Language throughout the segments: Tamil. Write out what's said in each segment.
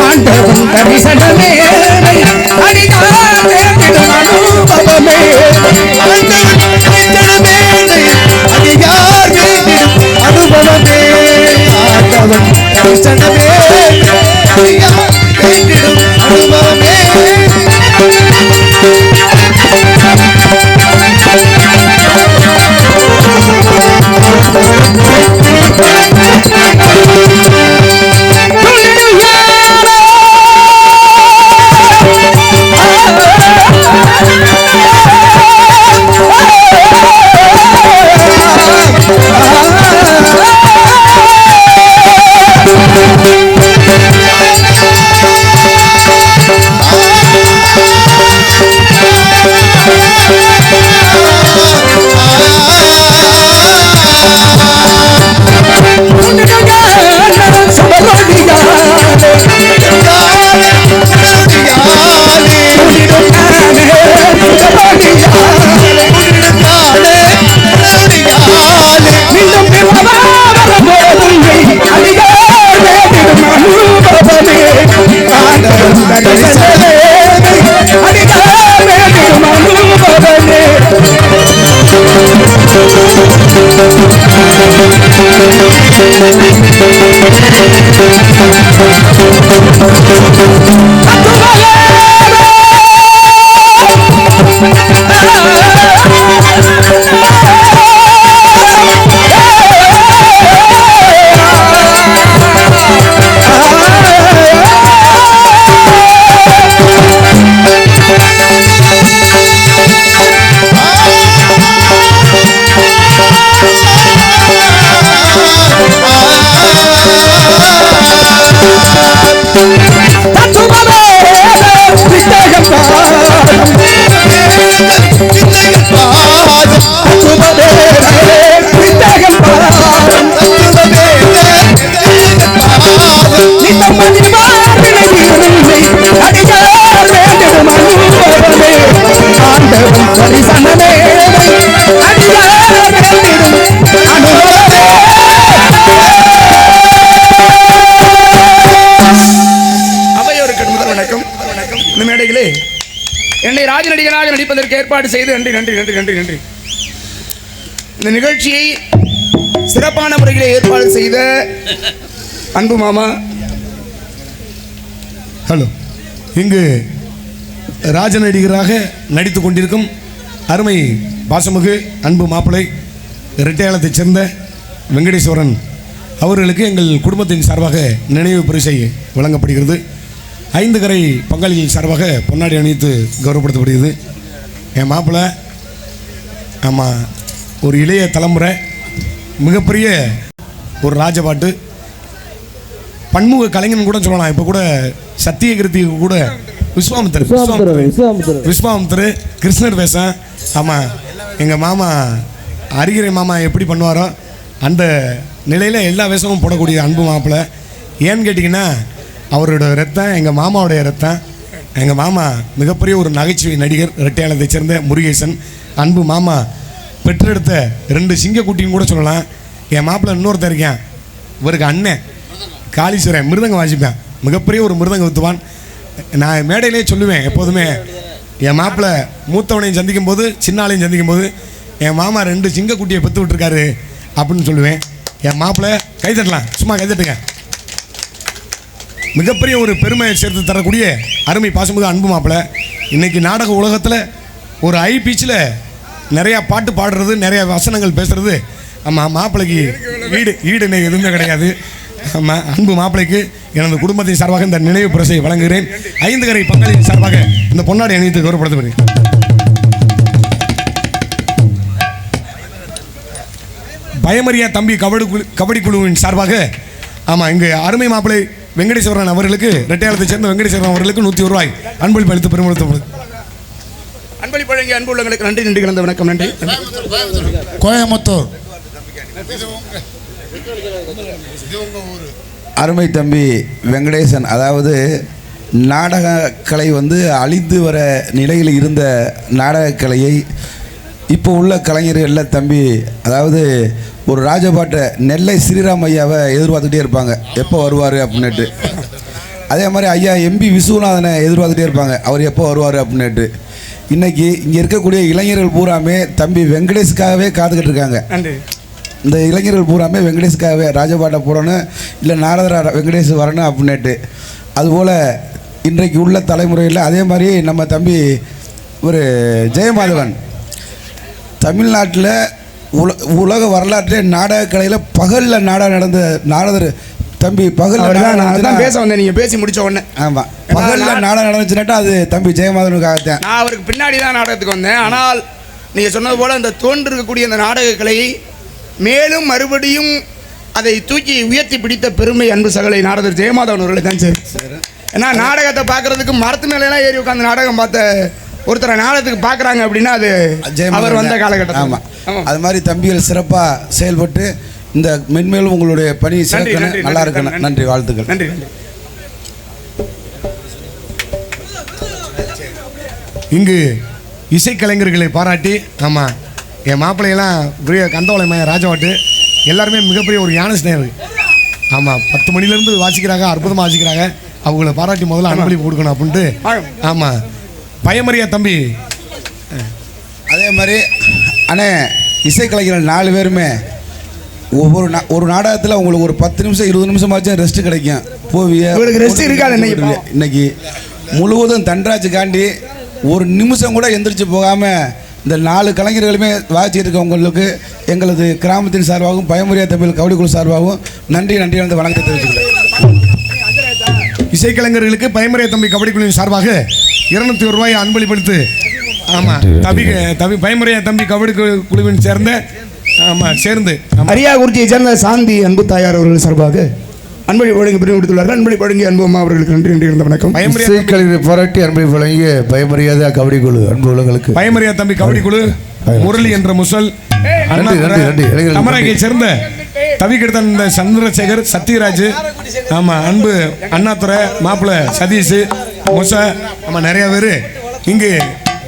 ஆண்டவன் தரிசனமே என்னை ராஜ நடிகராக நடிப்பதற்கு ஏற்பாடு செய்து நன்றி நன்றி நன்றி நன்றி நன்றி. இந்த நிகழ்ச்சியை சிறப்பான முறையில் ஏற்பாடு செய்த அன்பு மாமா. ஹலோ. இங்கு ராஜ நடிகராக நடித்து கொண்டிருக்கும் அருமை பாசமுகு அன்பு மாப்பிள்ளை இரட்டையாளத்தைச் சேர்ந்த வெங்கடேஸ்வரன் அவர்களுக்கு எங்கள் குடும்பத்தின் சார்பாக நினைவு பரிசை வழங்கப்படுகிறது. 5 கரை பங்காளிகள் சார்பாக பொன்னாடி அணிவித்து கௌரவப்படுத்தப்படுகிறது. என் மாப்பிள்ளை ஆமாம் ஒரு இளைய தலைமுறை மிகப்பெரிய ஒரு ராஜபாட்டு பன்முக கலைஞன் கூட சொல்லலாம். இப்போ கூட சத்தியகிருத்திக்கு கூட விஸ்வாமித்திரு கிருஷ்ணர் வேஷம். ஆமாம் எங்கள் மாமா அரிகிரை மாமா எப்படி பண்ணுவாரோ அந்த நிலையில் எல்லா வேஷமும் போடக்கூடிய அன்பு மாப்பிள்ளை. ஏன்னு கேட்டிங்கன்னா அவரோட ரத்தம் எங்கள் மாமாவுடைய ரத்தம். எங்கள் மாமா மிகப்பெரிய ஒரு நகைச்சுவை நடிகர் இரட்டையாளத்தை சேர்ந்த முருகேசன். அன்பு மாமா பெற்றெடுத்த 2 சிங்கக்குட்டின்னு கூட சொல்லலாம். என் மாப்பிள்ளை இன்னொருத்தர் இருக்கேன், இவருக்கு அண்ணன் காளீஸ்வரன் மிருதங்க வாசிப்பேன். மிகப்பெரிய ஒரு மிருதங்க வித்துவான். நான் மேடையிலே சொல்லுவேன் எப்போதுமே, என் மாப்பிள்ளை மூத்தவனையும் சந்திக்கும் போது சின்னாலையும் சந்திக்கும் போது என் மாமா 2 சிங்கக்குட்டியை பெற்று விட்டுருக்காரு அப்படின்னு சொல்லுவேன். என் மாப்பிள்ளை கைதட்டலாம், சும்மா கைதட்டுங்க. மிகப்பெரிய ஒரு பெருமையை சேர்த்து தரக்கூடிய அருமை பாசமுக அன்பு மாப்பிள்ளை. இன்றைக்கி நாடக உலகத்தில் ஒரு ஹை பீச்சில் நிறையா பாட்டு பாடுறது, நிறையா வசனங்கள் பேசுகிறது ஆமாம் மாப்பிள்ளைக்கு ஈடு எதுவுமே கிடையாது. ஆமாம் அன்பு மாப்பிள்ளைக்கு எனது குடும்பத்தின் சார்பாக இந்த நினைவு பரிசை வழங்குகிறேன். 5 கரை பங்காளியின் சார்பாக இந்த பொன்னாடி அணிவித்து கௌரவப்படுத்தப்படுகிறேன். பயமறியா தம்பி கபடி குழுவின் சார்பாக ஆமாம் இங்கு அருமை மாப்பிள்ளை வெங்கடேஸ்வரன் அவர்களுக்கு இரட்டையாளத்தை சேர்ந்த வெங்கடேஸ்வரன் அவர்களுக்கு 101 ரூபாய் அன்பளிப்பு அளித்து பெருமைப்படுத்தப்படுது. அன்பளிப்பு வழங்கிய அன்பு உள்ளங்களுக்கு நன்றி நன்றி கலந்த வணக்கம். நன்றி. கோயம்புத்தூர் அருமை தம்பி வெங்கடேசன், அதாவது நாடகக்கலை அழிந்து வர நிலையில் இருந்த நாடகக்கலையை இப்போ உள்ள கலைஞர்கள் தம்பி, அதாவது ஒரு ராஜபாட்டை நெல்லை ஸ்ரீராம் ஐயாவை எதிர்பார்த்துட்டே இருப்பாங்க, எப்போ வருவார் அப்படின்னுட்டு. அதே மாதிரி ஐயா எம்பி விஸ்வநாதனை எதிர்பார்த்துட்டே இருப்பாங்க, அவர் எப்போ வருவார் அப்படின்னுட்டு. இன்றைக்கி இங்கே இருக்கக்கூடிய இளைஞர்கள் பூராமே தம்பி வெங்கடேஷுக்காகவே காத்துக்கிட்டு இருக்காங்க. இந்த இளைஞர்கள் பூராமே வெங்கடேஷுக்காகவே ராஜபாட்டை போடணும், இல்லை நாரதரா வெங்கடேஷ் வரணும் அப்படின்னுட்டு. அதுபோல் இன்றைக்கு உள்ள தலைமுறையில் அதே மாதிரி நம்ம தம்பி ஒரு ஜெயமாதவன் தமிழ்நாட்டில் உலக வரலாற்றிலே நாடகக்கலையில் பகலில் நாடகம் நடந்த நாரதர் தம்பி பகலில் நான் பேச வந்தேன், நீங்கள் பேசி முடிச்ச உடனே. ஆமாம், பகலில் நாடகம் நடந்துச்சுனாட்டா அது தம்பி ஜெயமாதவனுக்காகத்தான். நான் அவருக்கு பின்னாடி தான் நாடகத்துக்கு வந்தேன். ஆனால் நீங்கள் சொன்னது போல் அந்த தோன்றிருக்கக்கூடிய அந்த நாடகக்கலையை மேலும் மறுபடியும் அதை தூக்கி உயர்த்தி பிடித்த பெருமை அன்பு சகலை நாரதர் ஜெயமாதவன் அவர்களை தான். சரி, ஏன்னா நாடகத்தை பார்க்கறதுக்கு மரத்து மேலாம் ஏறி உட்காந்து நாடகம் பார்த்த ஒருத்தரை நாடகத்துக்கு பார்க்குறாங்க அப்படின்னா அது அவர் வந்த காலகட்டம். ஆமாம், அது மாதிரி தம்பிகள் சிறப்பாக செயல்பட்டு இந்த மென்மேலும் உங்களுடைய பணி சிறக்கணும், நல்லா இருக்கணும். நன்றி, வாழ்த்துக்கள். நன்றி. இங்கு இசைக்கலைஞர்களை பாராட்டி, ஆமாம், என் மாப்பிள்ளையெல்லாம் பெரிய கந்தவளை ராஜவாட்டு எல்லாருமே மிகப்பெரிய ஒரு ஞான ஸ்நேகர். ஆமாம், 10 மணிலேருந்து வாசிக்கிறாங்க, அற்புதமாக வாசிக்கிறாங்க. அவங்கள பாராட்டி முதல்ல அன்பளிப்பு கொடுக்கணும் அப்படின்ட்டு. ஆமாம், பயமறியா தம்பி. அதே மாதிரி அண்ணே இசைக்கலைஞர்கள் 4 பேருமே ஒரு நாடகத்தில் உங்களுக்கு ஒரு 10 நிமிஷம் 20 நிமிஷமாச்சும் ரெஸ்ட் கிடைக்கும். போவிய ரெஸ்ட் இருக்காது. இன்னைக்கு முழுவதும் தன்ராஜுக்காண்டி ஒரு நிமிஷம் கூட எந்திரிச்சு போகாமல் இந்த 4 கலைஞர்களுமே வாசிட்டு இருக்கவங்களுக்கு எங்களது கிராமத்தின் சார்பாகவும் பயமுறையா தமிழ் கபடி குழு சார்பாகவும் நன்றி அந்த வணக்கத்தை தெரிவிச்சுக்கிறேன். இசைக்கலைஞர்களுக்கு பயமுறையா தம்பி கபடி குழுவின் சார்பாக 200 ரூபாய் அன்பளிப்படுத்து. ஆமாம், தம்பி பயமுறையா தம்பி கபடி குழுவின் சேர்ந்து அரியாகுறிச்சியை சேர்ந்த சாந்தி அன்பு தாயார் அவர்கள் சார்பாக அன்பளி வழங்கி பிரிவு கொடுத்துள்ளார்கள். அன்பளி வழங்கி அன்புமா அவர்களுக்கு நன்றி இருந்த வணக்கம். இசைக்கலைஞரை பாராட்டி அன்பளி வழங்கிய பயமறியாத கபடி குழு அன்பு உள்ளங்களுக்கு பயமறியா தம்பி கபடி குழு முரளி என்ற முசல் அமராகியை சேர்ந்த தவிக்கிடுத்த இந்த சந்திரசேகர் சத்யராஜ், ஆமாம், அன்பு அண்ணாதுரை மாப்பிள்ளை சதீஷ் முச, ஆமாம், நிறைய பேர் இங்கு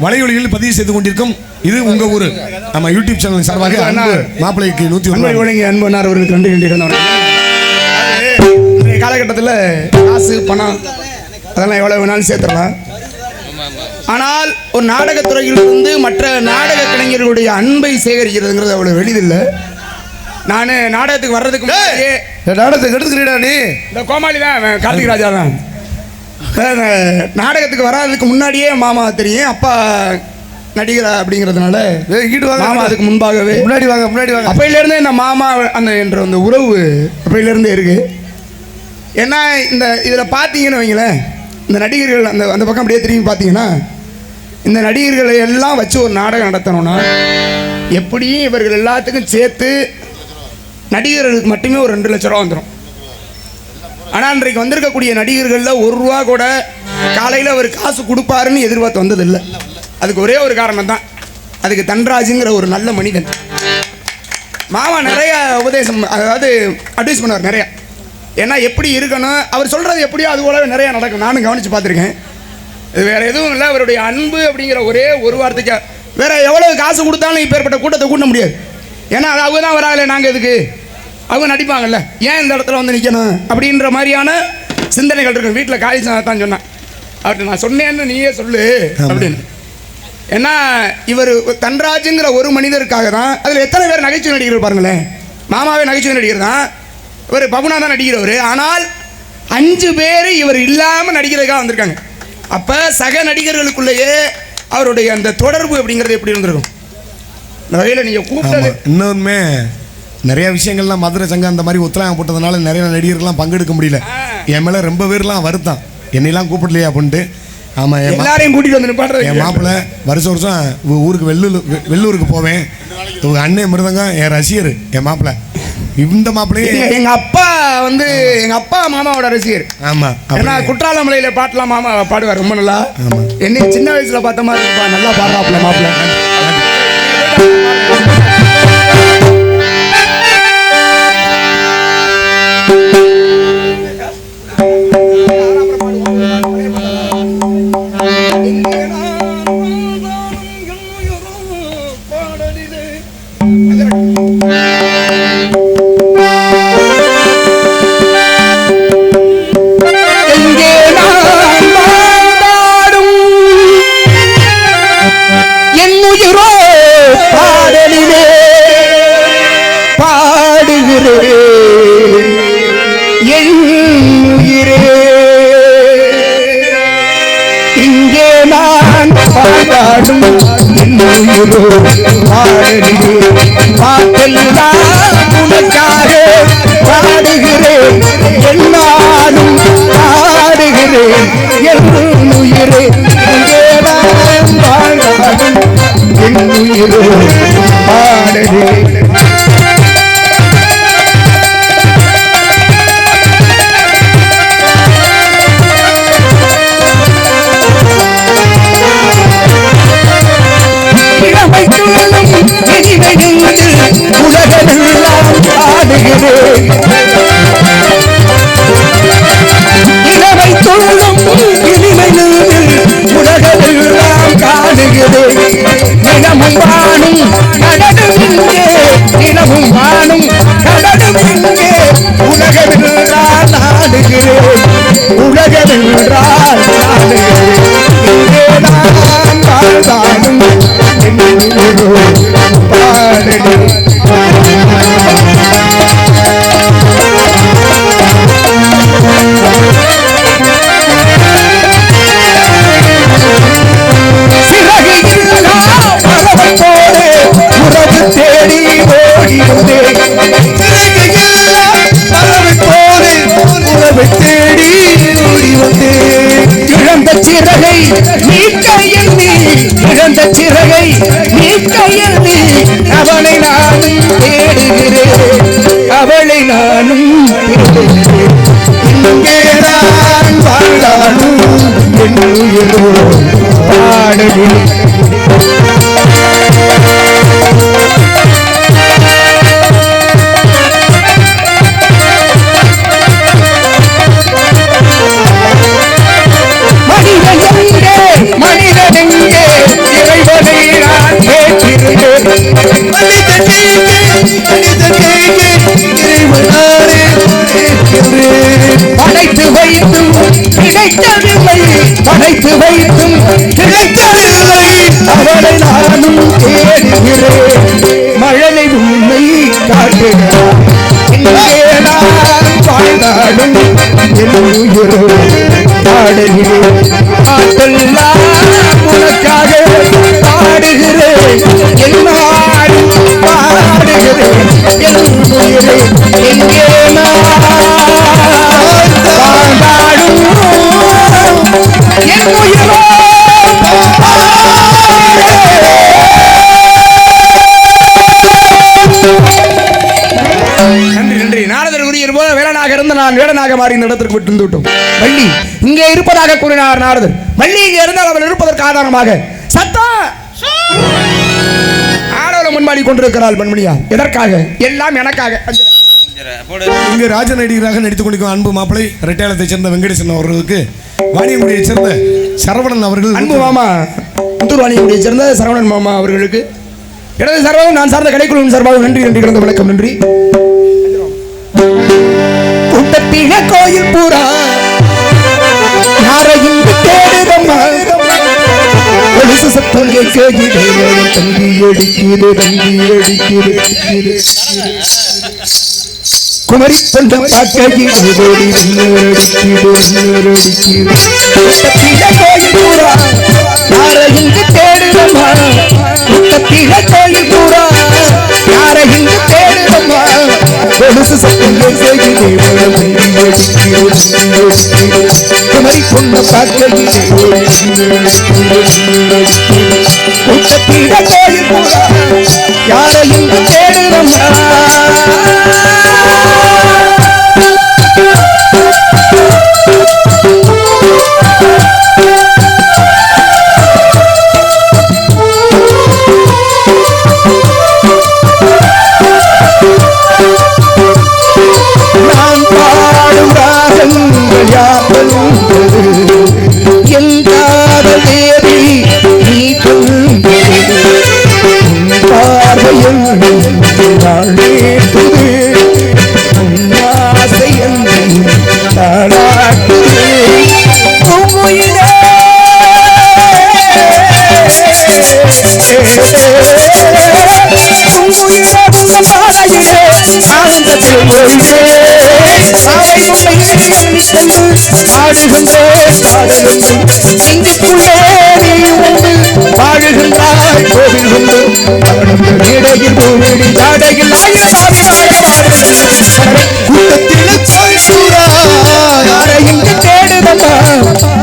வலையொலியில் பதிவு செய்து கொண்டிருக்கும். இது உங்க ஊரு நம்ம யூடியூப் சேனல் சார்பாக அன்பு மாப்பிள்ளைக்கு 100 வழங்கி அன்பு அவர்களுக்கு நன்றி. காலகட்டத்தில் காசு பணம் அதெல்லாம் எவ்வளோ வேணாலும் சேர்த்துடலாம். ஆனால் ஒரு நாடகத்துறையிலிருந்து மற்ற நாடக கலைஞர்களுடைய அன்பை சேகரிக்கிறதுங்கிறது அவ்வளோ எளிதில்லை. நான் நாடகத்துக்கு வர்றதுக்கு முன்னாடியே நாடகத்துக்கு எடுத்துக்கிறீடா நீ? இந்த கோமாளி தான், கார்த்திக் ராஜா தான். நாடகத்துக்கு வராதுக்கு முன்னாடியே மாமா தெரியும், அப்பா நடிகரா அப்படிங்கிறதுனால மாமா அதுக்கு முன்பாகவே முன்னாடி வாங்க அப்பையிலேருந்தே இந்த மாமா என்ற அந்த உறவு அப்பையிலேருந்தே இருக்கு. ஏன்னா இந்த இதில் பார்த்தீங்கன்னு வைங்களேன், இந்த நடிகர்கள் அந்த பக்கம் அப்படியே திரும்பி பார்த்தீங்கன்னா இந்த நடிகர்களை எல்லாம் வச்சு ஒரு நாடகம் நடத்தணும்னா எப்படியும் இவர்கள் எல்லாத்துக்கும் சேர்த்து நடிகர்களுக்கு மட்டுமே ஒரு 2 லட்ச ரூபா வந்துடும். ஆனால் இன்றைக்கு வந்திருக்கக்கூடிய நடிகர்களில் 1 ரூபா கூட காலையில் அவர் காசு கொடுப்பாருன்னு எதிர்பார்த்து வந்ததில்லை. அதுக்கு ஒரே ஒரு காரணம் தான், அதுக்கு தன்ராஜுங்கிற ஒரு நல்ல மனிதன். மாமா நிறைய உபதேசம், அதாவது அட்வைஸ் பண்ணுவார் நிறையா. ஏன்னா எப்படி இருக்கணும், அவர் சொல்கிறது எப்படியோ அது போலவே நிறையா நடக்கும். நானும் கவனித்து பார்த்துருக்கேன். இது வேறு எதுவும் இல்லை, அவருடைய அன்பு அப்படிங்கிற ஒரே ஒரு வார்த்தைக்கு வேறு எவ்வளோ காசு கொடுத்தாலும் இப்பேற்பட்ட கூட்டத்தை கூட்ட முடியாது. ஏன்னா அது அவங்க தான் வராங்களே, நாங்கள் எதுக்கு, அவங்க நடிப்பாங்கல்ல, ஏன் இந்த இடத்துல வந்து நிற்கணும் அப்படின்ற மாதிரியான சிந்தனைகள் இருக்கு. வீட்டில் காளி தான் சொன்னான், அவர்கிட்ட நான் சொன்னேன்னு நீயே சொல்லு அப்படின்னு. ஏன்னா இவர் தன்ராஜுங்கிற ஒரு மனிதருக்காக தான். அதில் எத்தனை பேர் நகைச்சுவை நடிகர்கள் பாருங்களேன். மாமாவே நகைச்சுவை நடிகர் தான், இவர் பபுனா தான் நடிக்கிறவர். ஆனால் 5 பேர் இவர் இல்லாமல் நடிக்கிறதுக்காக வந்திருக்காங்க. அப்போ சக நடிகர்களுக்குள்ளேயே அவருடைய அந்த தொடர்பு அப்படிங்கிறது எப்படி இருந்திருக்கும். இந்த வகையில் நீங்கள் கூப்பிட்டது இன்னொருமே நிறைய விஷயங்கள்லாம் மதுரை சங்கம் அந்த மாதிரி ஒத்துழைப்பு போட்டதுனால நிறைய நடிகர்கள்லாம் பங்கெடுக்க முடியல. என் மேலே ரொம்ப பேர்லாம் வருத்தம், என்னெல்லாம் கூப்பிடலையா அப்படின்ட்டு. ஆமாம், எல்லாரையும் கூட்டிகிட்டு வந்து பாடுறது. என் மாப்பிள்ளை வருஷம் ஊருக்கு வெள்ளூருக்கு போவேன். உங்கள் அண்ணன் மிருதங்கம் என் ரசிகர். என் மாப்பிள்ளை இந்த மாப்பிள்ளையே எங்கள் அப்பா மாமாவோட ரசிகர். ஆமாம், ஏன்னா குற்றாலமலையில் பாட்டெலாம் மாமா பாடுவார் ரொம்ப நல்லா. என்னை சின்ன வயசில் பார்த்த மாதிரி இருப்பா, நல்லா பாடுறாப்புல மாப்பிள்ளை. உயிரோ பாடலிலே பாட்டெல்லாம் உனக்காக பாடுகிறேன் என்னாலும் பாடுகிறேன் என் உயிரே இங்கேதான் வாழ்ந்தாலும் என் உயிரோ பாடலிலே உலகெல்லாம் ஆடுகிறேன் இளமை தொழும் இனிமை உலகெல்லாம் காடுகிறேன் நிலமும் வானும் கடலும் இங்கே நிலமும் வானும் கடலும் இங்கே உலகெல்லாம் ஆடுகிறேன் உலகெல்லாம் ஆடுகிறேன் இங்கே நான் வாழ்ந்தாலும் பாடலே சிறகை நீக்க எண்ணி இழந்த சிறகை நீக்க எண்ணி அவளை நானும் தேடுகிறேன் அவளை நானும் தேடுகிறேன் இங்கேதான் வாழாலும் என் உயிரோ பாடலில் மனிதனெங்கே இறைவனை நான் கேட்டிருந்தேன் படைத்து வைத்தும் கிடைக்கவில்லை படைத்து வைத்தும் கிடைக்கவில்லை அவளை நானும் தேடுகிறேன் மழலை உண்மை காட்டுகிறார் இங்கே நான் வாழ்ந்தாலும் என் உயிரோ பாடலிலே பாட்டெல்லாம் உனக்காக பாடுகிறேன் எல்லாரும் பாடுகிறேன் என் உயிரே எங்கே நான் வாழ்ந்தாலும் என் உயிரோ நான் வேடனாக மாறி இந்த இடத்திற்கு விட்டு விட்டோம். வள்ளி இங்கே இருப்பதாக கூறினார் நாரதர். வள்ளி இங்கே இருந்தால் அவள் இருப்பதற்கு ஆதாரமாக சத்தம் ஆடவளை முன்பாடி கொண்டிருக்கிறாள் மண்மணியா. எதற்காக? எல்லாம் எனக்காக. இங்கு ராஜ நடிகராக நடித்துக் கொண்டிருக்கும் அன்பு மாப்பிளை ரெட்டையாளத்தை சேர்ந்த வெங்கடேசன் அவர்களுக்கு வாணியங்குடியை சேர்ந்த சரவணன் அவர்கள் அன்பு மாமா புத்தூர் வாணியங்குடியை சேர்ந்த சரவணன் மாமா அவர்களுக்கு எனது சார்பாகவும் நான் சார்ந்த கலைக்குழுவின் சார்பாகவும் நன்றி நன்றி கிடந்த வணக்கம். நன்றி. குட்டத்தின கோயில் பூரா யாரையும் தேடுதம்மா கொலுசு சத்தம் கேட்கிறது தங்கி அடிக்கிறது குமரி கொண்ட பார்க்கையில் ஓடி கோயில் பூரா யாரையும் தேடுதம்மா குட்டத்தின கோயில் பூரா யாரையும் தேடுதம்மா கொலுசு சத்தம் குமரி கொண்ட பார்க்கையில் குட்டத்தின கோயில் பூரா யாரையும் தேடுதம்மா வாழுகின்றாய் கோவில் கோயில் பூவிடி ஜாடையில் கூட்டத்திலே கோயில் பூரா யாரை இங்கு தேடுதம்மா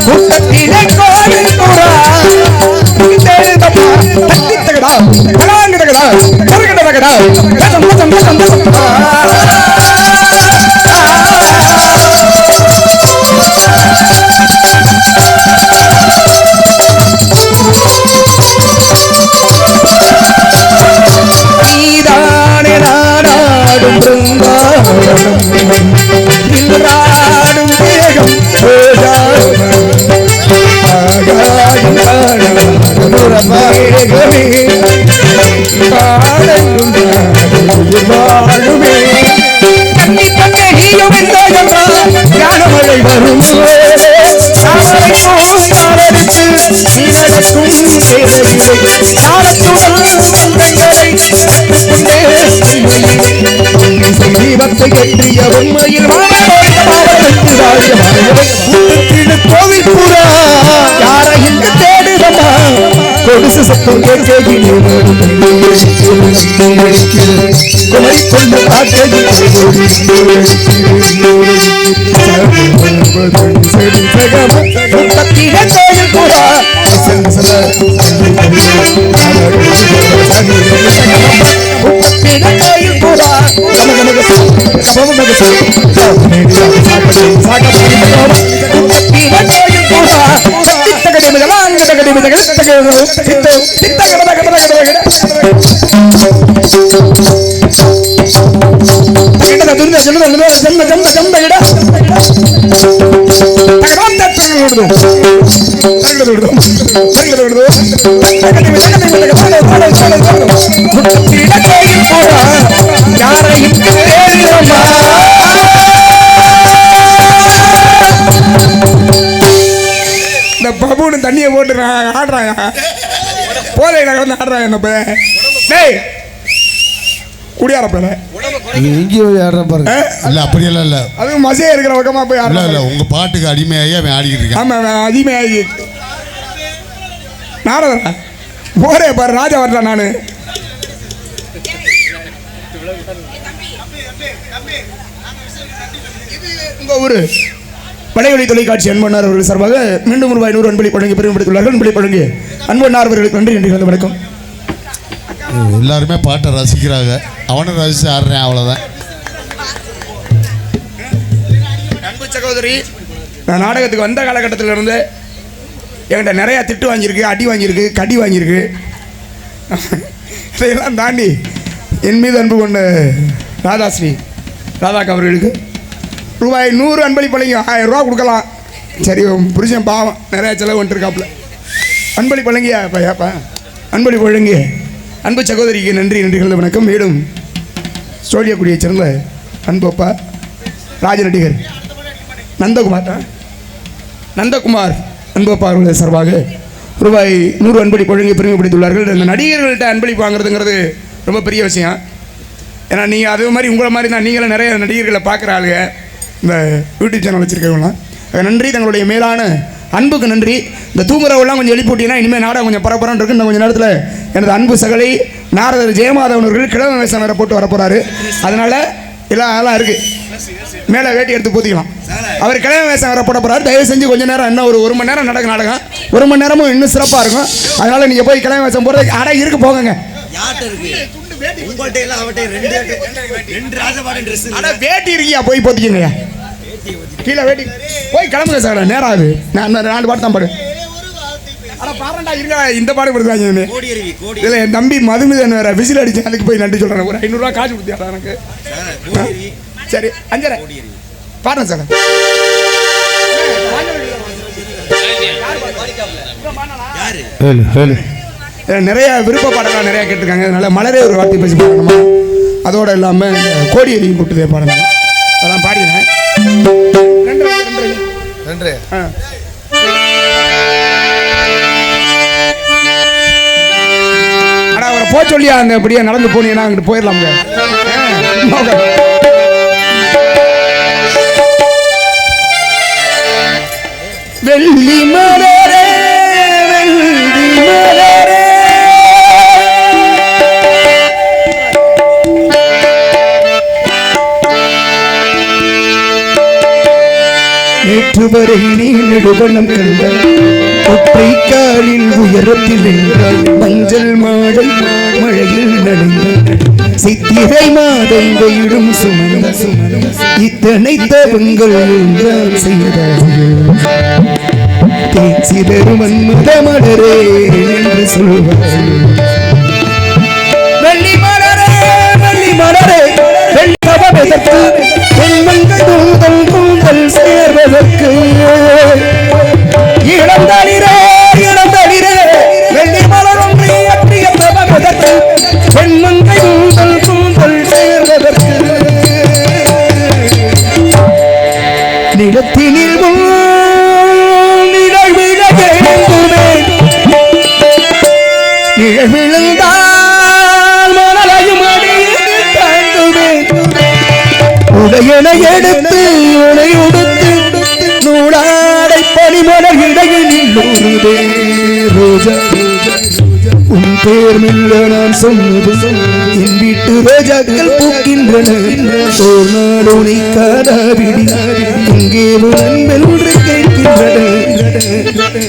கூட்டத்திலே கோயில் பூரா தேடுதம்மா தட்டி தகடா தகாங்க தகடா தரகட தகடா கதம் கதம் கதம் நீதானே நாடாடும் பிருந்தாவனம் நின்றாடும் வேகம் ஆகாயம் காணவே காடெங்கும் வாழுமே தண்ணி கண்ணகியும் ஞானமழை வரும் தாமரை பூமாலரித்து நீ நடக்கும் தீபத்தை கட்டிய உண்மையில் கோவில் புறா யாரையும் தேடுதமா கொடுசு சத்தம் கேட்கிறேன் குமரி கொண்ட காட்டை கோயில் புறா கோயில் புறா இந்த பபுன்னு தண்ணியை போட்டு ஆடுறாங்க போதையில வந்து ஆடுறாங்க என்ன டேய் குடியாரப்பல அப்படியெல்லாம் இல்ல அது மசையா இருக்கிற பக்கமா போய் இல்ல உங்க பாட்டுக்கு அடிமையாகி அவன் ஆடிக்கிட்டு இருக்கான். ஆமா அடிமையாகி நாரதா போறே பாரு ராஜா வரலாம் நானு உங்க ஊரு படையொலி தொலைக்காட்சி அன்பண்ணார் அவர்கள் சார்பாக மீண்டும் ரூபாய் 100 அன்பளி வழங்கி பெருமைப்படுத்தியுள்ளார்கள். அன்பளி வழங்கி அன்பண்ணார் அவர்களுக்கு நன்றி நன்றி வணக்கம். எல்லாருமே பாட்டை ரசிக்கிறாங்க, அவனும் ரசிச்சு ஆடுறேன், அவ்வளோதான். அன்பு சகோதரி, நான் நாடகத்துக்கு வந்த காலகட்டத்தில் இருந்து என்கிட்ட நிறையா திட்டு வாங்கியிருக்கு, அடி வாங்கியிருக்கு, கடி வாங்கியிருக்கு. இதையெல்லாம் தாண்டி என் மீது அன்பு கொண்ட ராதாஸ்ரீ ராதாக்கா அவர்களுக்கு ரூபாய் 100 அன்பளி பழங்கி 1000 ரூபா கொடுக்கலாம். சரி புருஷன் பாவம் நிறையா செலவு வந்துருக்காப்புல. அன்பளி பழங்கியா ஏப்பா அன்பளி பழங்கி அன்பு சகோதரிக்கு நன்றி நன்றிகள் வணக்கம். மேலும் ஸ்டோடியோக்குடியை சேர்ந்த அன்பப்பா ராஜ நடிகர் நந்தகுமார் அன்பப்பா அவர்களுடைய சார்பாக ரூபாய் 100 அன்பளிப்பு வழங்கி பெருமைப்படுத்தியுள்ளார்கள். இந்த நடிகர்கள்ட்ட அன்பளிப்பு வாங்குறதுங்கிறது ரொம்ப பெரிய விஷயம். ஏன்னா நீங்கள் அதே மாதிரி உங்களை மாதிரி தான் நீங்களும் நிறைய நடிகர்களை பார்க்குற ஆளுங்க, இந்த யூடியூப் சேனல் வச்சுருக்கவங்களாம். நன்றி, தங்களுடைய மேலான அன்புக்கு நன்றி. இந்த தூங்குறவெல்லாம் கொஞ்சம் எழுப்பிட்டீங்கன்னா இனிமேல் நாடகம் கொஞ்சம் பரபரன்னு இருக்குது. இந்த கொஞ்சம் நேரத்தில் எனது அன்பு சகலை நாரதர் ஜெயமாதவன் அவர்கள் கிழமை வேஷம் வேறு போட்டு வரப்போகிறாரு. அதனால் எல்லாம் இருக்குது, மேலே வேட்டி எடுத்து போத்திக்கலாம். அவர் கிழமை வேஷம் வேறு போட போகிறார். தயவு செஞ்சு கொஞ்சம் நேரம் இன்னும் ஒரு மணி நேரம் நடக்கும் நாடகம். 1 மணி நேரமும் இன்னும் சிறப்பாக இருக்கும். அதனால் நீங்கள் போய் கிழமை வேஷம் போடுறது அட இருக்கு போங்க. வேட்டி இருக்கியா போய் போத்திக்கங்கய்யா, கீழே வேட்டி போய் கிளம்புங்க சார், நேரம் ஆகுது. நான் 4 பாட்டு தான் பாடு. ஆனால் பாருண்டா இருங்க, இந்த பாடு கொடுத்தாங்க இதில் என் தம்பி மதுமிதன் வேற விசில் அடிச்சு அதுக்கு போய் நன்றி சொல்கிறேன். ஒரு 500 ரூபா காசு கொடுத்தியா எனக்கு? சரி 5.5 பாருங்க சார். நிறைய விருப்ப பாடலாம் நிறையா கேட்டிருக்காங்க. அதனால் மலரே ஒரு வார்த்தை பேசி பாடணுமா, அதோடு இல்லாமல் இந்த கோடியடியும் கூட்டுதே பாடணும், அதெல்லாம் பாடினேன். நன்றி. ஆனால் அவரை போக சொல்லியா அந்த அப்படியே நடந்து போனீங்கன்னா அங்கிட்டு போயிடலாம்ங்க. வெள்ளி மலரே வெள்ளி மலரே நேற்று வரை நீ நெடுவனம் கண்ட ஒற்றை காலில் உயரத்தில் நின்றாய் மஞ்சள் மாடை மழையில் நனைந்த சித்திரை மாதம் வெயிடும் சுமந்த இத்தனை தவங்கள் நான் செய்தாயோ தேச்சிதரும் மன்மத மலரே என்று சொல்வாய் வெள்ளி மலரே வெள்ளி மலரே வெள்ளி தவமெதற்கு பெண்மங்கள் கூந்தல் கூந்தல் சேர்வதற்கு இளந்தளிரே இளந்தளிரே வெள்ளி மலர் ஒன்றை அற்றிய தவமெதற்கு பெண்மங்கள் கூந்தல் கூந்தல் சேர்வதற்கு நிலத்தினில் விழுந்தால் மணலையும் அடியில் தாண்டுவேன் உடையனை எடுத்து உடை உடுத்து நூலாடை பனிமலர் இடையில் ஊறுதே ரோஜா உன் பேர் மெல்ல நான் சொன்னது என் வீட்டு ரோஜாக்கள் பூக்கின்றன ஒரு நாள் உனை காதாவிடி இங்கே வென்று கேட்கின்றன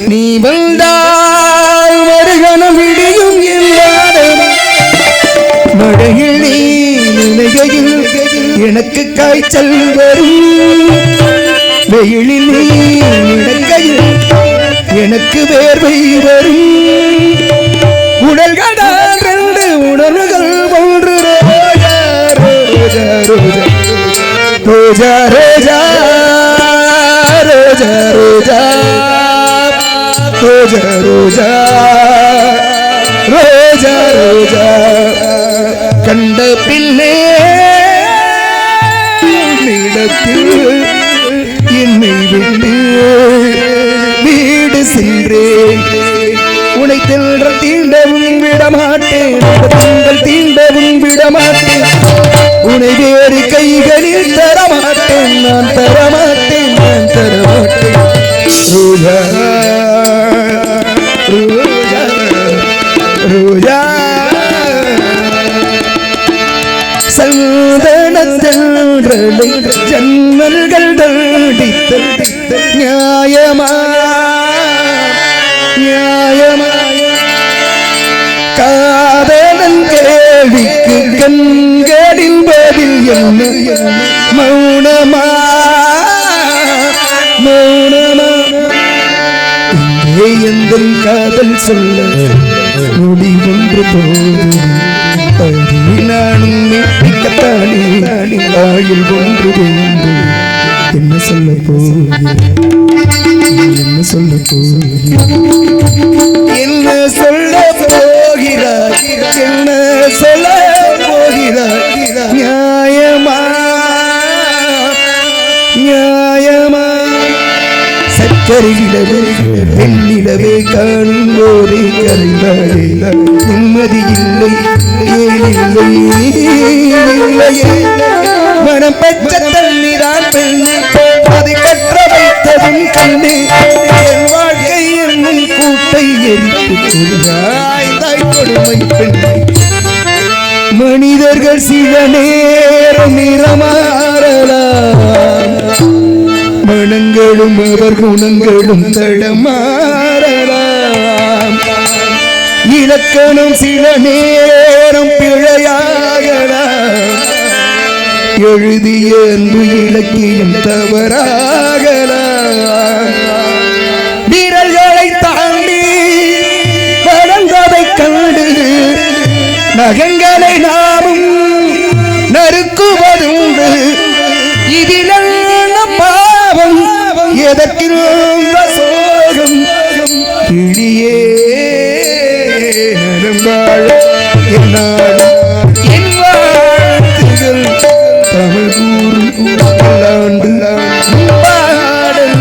நீ வந்தால் மறுகணம் விடியும் இல்லாத மழையில் நீ நினைகையில் எனக்கு காய்ச்சல் வரும் வெயிலில் நீ நினைக்கையில் எனக்கு வேர்வை வரும் உடல்கள் ரெண்டு உணர்வுகள் ஒன்று ரோஜா ரோஜா ரோஜா ரோஜா ரோஜா ரோஜா ரோஜா ரோஜா ரோஜா ரோஜா கண்ட பின்னே இடத்தில் என்னை விட்டு வீடு சென்றேன் உனை தென்ற தீண்டவும் விடமாட்டேன் திங்கள் தீண்டவும் விடமாட்டேன் உனை வேறு கைகளில் தரமாட்டேன் நான் தரமாட்டேன் நான் தரமாட்டேன் ரோஜா ரோஜா ரோஜா சந்தனத்தென்றலை ஜன்னல்கள் தண்டித்த நியாயமா நியாயமா காதலன் கேள்விக்கு கண்களின் பதில் என்ன மௌனமா மௌனமா எந்த காதல் சொல்ல நொடி ஒன்று போதும் நானும் மெட்டிக்கத்தானே ஆயுள் ஒன்று வேண்டும் என்ன சொல்ல போகிறேன் என்ன சொல்ல போகிறேன் என்ன சொல்ல போகிறாய் என்ன சொல்ல போகிறாய் நியாயமா நியாயமா சக்கரையிலவே வெண்ணிலவே காணும் போதே கரைந்தாரே நிம்மதி இல்லை இல்லையே மனம் பெற்ற தண்ணீரான் பெண்ணே அதை கற்ற வைத்ததும் கண்ணே என் வாழ்க்கை என்னும் கூட்டை எரித்து கொள்ளாய் கொடுமை பெண்ணே மனிதர்கள் சில நேரம் நிறமாறலாம் மனங்களும் அவர் குணங்களும் தடமாறலாம் இலக்கணம் சில நேரம் பிழையாகலாம் எழுதிய அன்பு இலக்கியம் தவறாகலாம் வீரர்களை தாண்டி வளர்ந்ததை கண்டு நகங்களை நாமும் நறுக்குவதுண்டு இதில் பாவம் எதற்கிருந்த சோகம் கிளியே நலம்பாழ என்னாலும் என் வாழ்த்துகள் தமிழ் கூறும் பல்லாண்டு பாடல்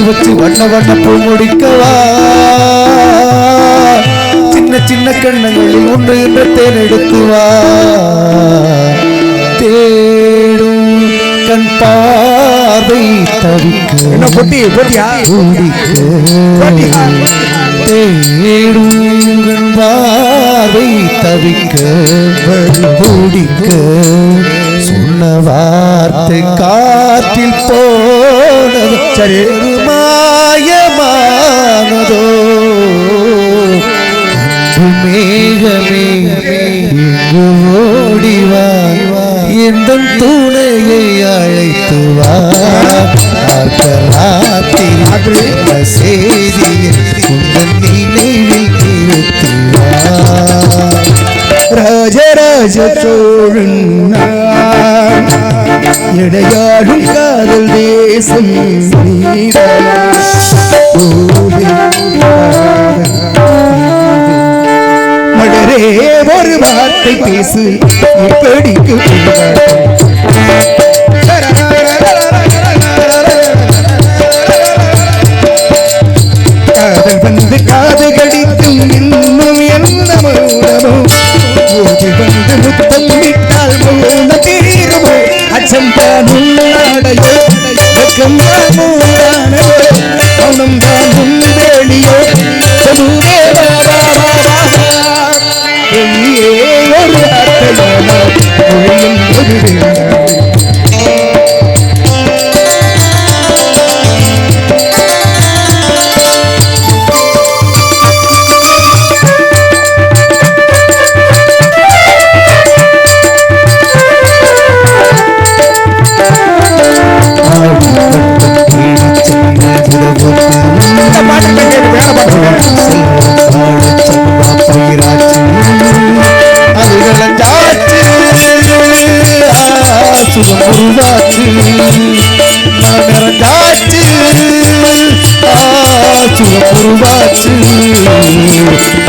வச்சு வண்ண வண்ண பூ முடிக்கவா சின்ன சின்ன கண்ணங்களில் ஒன்று என்ற தேன் எடுத்து வா தேடும் கண் பார்வை தவிக்க என்ன போட்டியா தேடும் கண் பார்வை தவிக்க ஓடிக்க சொன்ன வார்த்தை காற்றில் போனது சரி மாயமானதோ மேகமே இங்கு ஓடிவா எந்த துணையை அழைத்து வா செய்தி உங்கள் நினைவில் இருத்துவா ராஜராஜ சோழன் இடையாடும் காதல் தேசம் மலரே ஒரு வார்த்தை பேசு இப்படிக்கு காதல் வந்து காது கடித்தும் இன்னும் என்ன மௌனமோ ஓடி வந்து முத்தம் விட்டால் மௌன தீருமோ அச்சம் தான் உன்னாடையோ வெக்கம் தான் மூடானதோ மௌனம் தான் உன்வேலியோ சதுவே ஒரு வார்த்தையானோ மொழியும் ஒரு வேண்டாம்